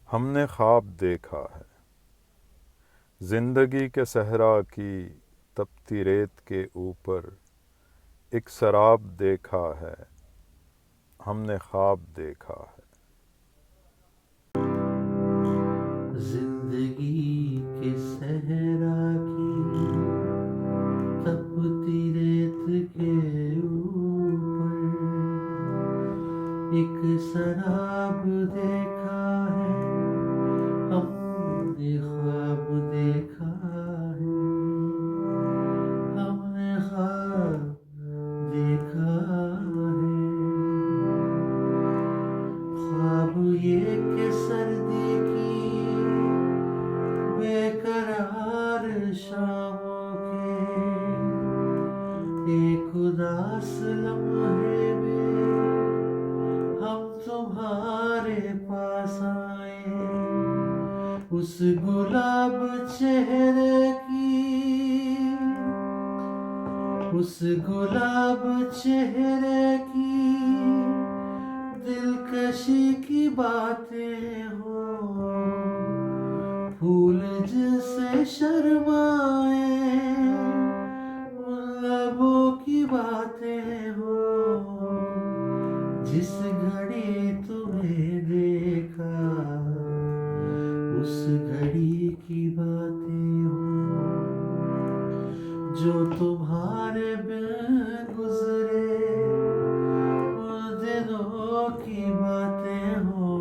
हमने ख्वाब देखा है जिंदगी के सहरा की तपती रेत के ऊपर एक सराब देखा है। हमने ख्वाब देखा है। जिंदगी के सहरा की तपती रेत के ऊपर एक शराब देखा है। हमने ख्वाब देखा है। हमने ख्वाब देखा है। ख्वाब ये कि सर्दी की बेकरार शामों के एक उदास लम्हे में हम तुम्हारे पास आए। उस गुलाब चेहरे की, उस गुलाब चेहरे की दिलकशी की बातें हो। फूल जिनसे शर्माए उन लबों की बातें हो। जिस घड़ी तुम्हें देखा उस घड़ी की बातें हो। जो तुम्हारे बिन गुजरे उन दिनों की बातें हो।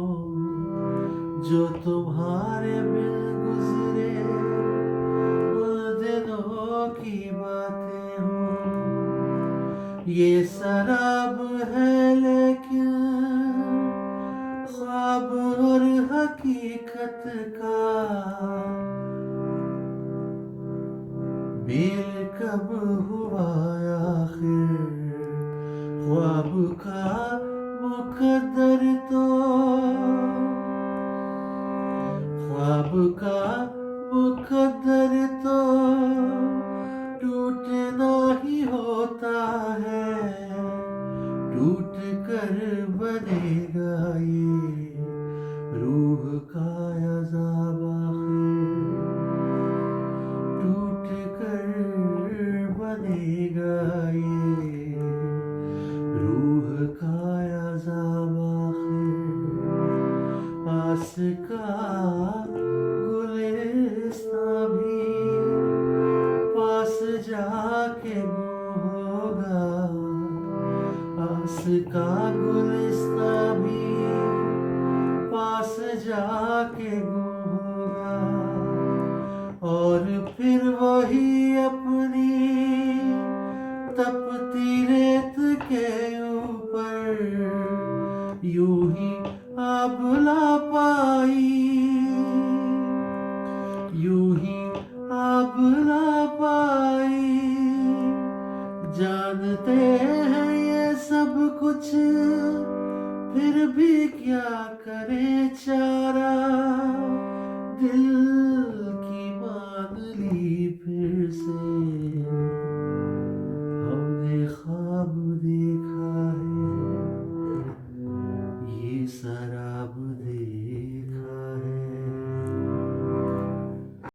जो तुम्हारे बिन गुजरे उन दिनों की बातें हो। ये शराब है लेकिन ख्वाब और हकीकत का मेल कब हुआ आखिर। ख्वाब का मुकद्दर तो, ख्वाब का मुकद्दर तो टूटना ही होता है। टूट कर बनेगा ये रूह का अज़ाब आखिर। टूट कर बनेगा ये रूह का अज़ाब आखिर। पास का गुलिस्तां भी पास जाके गुम होगा। पास का गुलिस्तां भी पास जाके गुम होगा। और फिर वही अपनी तपती रेत के ऊपर यूं ही आबला पाई, यूं ही आबला पाई। जानते हैं ये सब कुछ फिर भी क्या करे चारा। दिल की मान ली फिर से